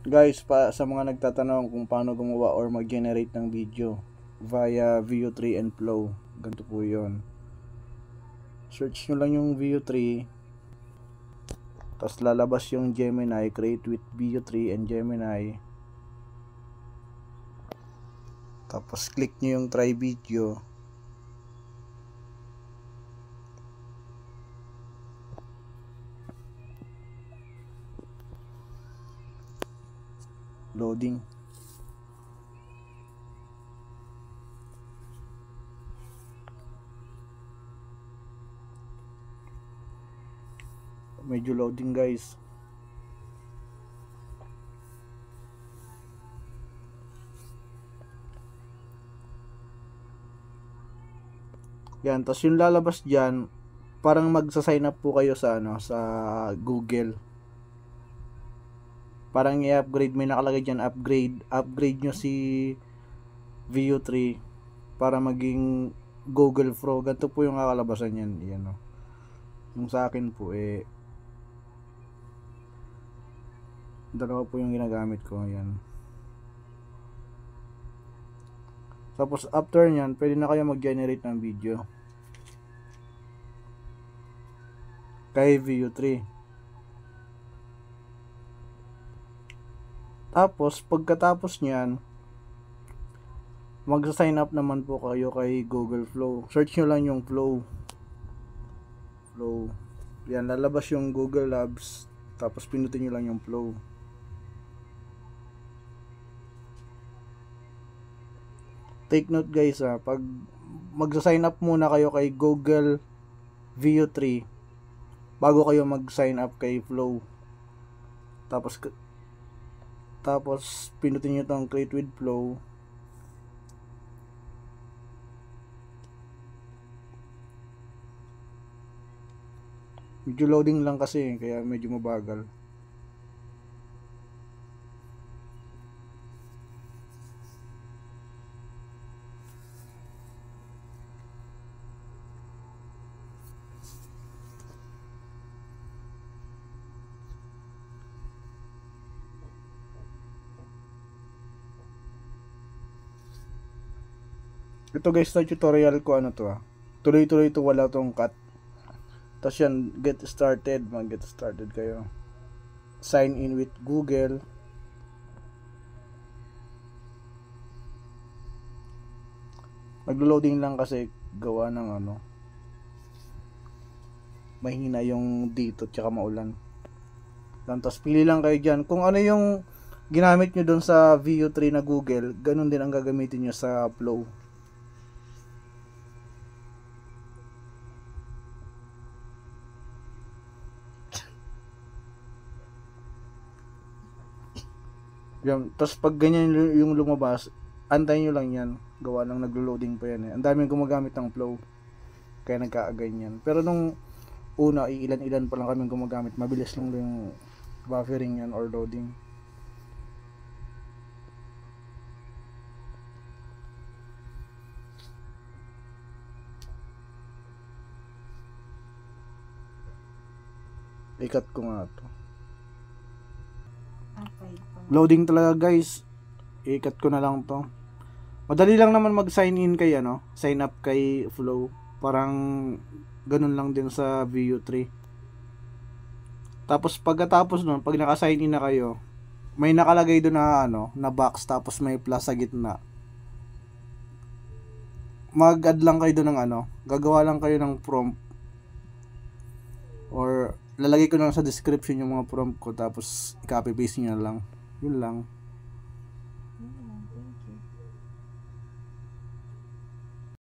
Guys, pa sa mga nagtatanong kung paano gumawa or mag-generate ng video via VU3 and Flow, ganito po yun. Search nyo lang yung VU3, tapos lalabas yung Gemini, create with VU3 and Gemini. Tapos click nyo yung try video. Loading. Medyo loading guys. Yan, tapos yung lalabas diyan, parang magsa-sign up po kayo sa sa Google. Parang i-upgrade, may nakalagay diyan upgrade nyo si VU3 para maging Google Pro. Ganito po yung kakalabasan niyan, yan oh. Yung sa akin po dalawa po yung ginagamit ko, yan. Tapos after nyan, pwede na kayo mag-generate ng video kay VU3. Tapos pagkatapos nyan, magsa-sign up naman po kayo kay Google Flow. Search nyo lang yung Flow. Yan, lalabas yung Google Labs. Tapos pinutin nyo lang yung Flow. Take note guys pag magsa-sign up muna kayo kay Google VU3 bago kayo mag-sign up kay Flow. Tapos pinutin nyo tong create with Flow. Medyo loading lang kasi kaya medyo mabagal. Ito guys, na tutorial ko tuloy-tuloy to, wala tong cut. Tapos yan, get started, mag-get started kayo. Sign in with Google. Naglo-loading lang kasi gawa ng mahina yung dito tsaka maulan. Tapos pili lang kayo dyan. Kung ano yung ginamit nyo dun sa VU3 na Google, ganun din ang gagamitin nyo sa Flow. Yan. Tapos pag ganyan yung lumabas, antayin nyo lang yan. Gawa lang naglo-loading pa yan. Ang daming gumagamit ng Flow, kaya nagkaaganyan. Pero nung una, ilan-ilan pa lang kami gumagamit. Mabilis lang yung buffering yan or loading. Ikat ko nga to. Loading talaga guys. Ikat ko na lang to. Madali lang naman mag-sign in kay sign up kay Flow. Parang ganun lang din sa VU3. Tapos pagkatapos nun, pag naka-sign in na kayo, may nakalagay doon na na box, tapos may plus sa gitna. Mag-add lang kayo doon ng gagawa lang kayo ng prompt. Or lalagay ko na sa description yung mga prompt ko, tapos i-copy paste niyo na lang. Yun lang.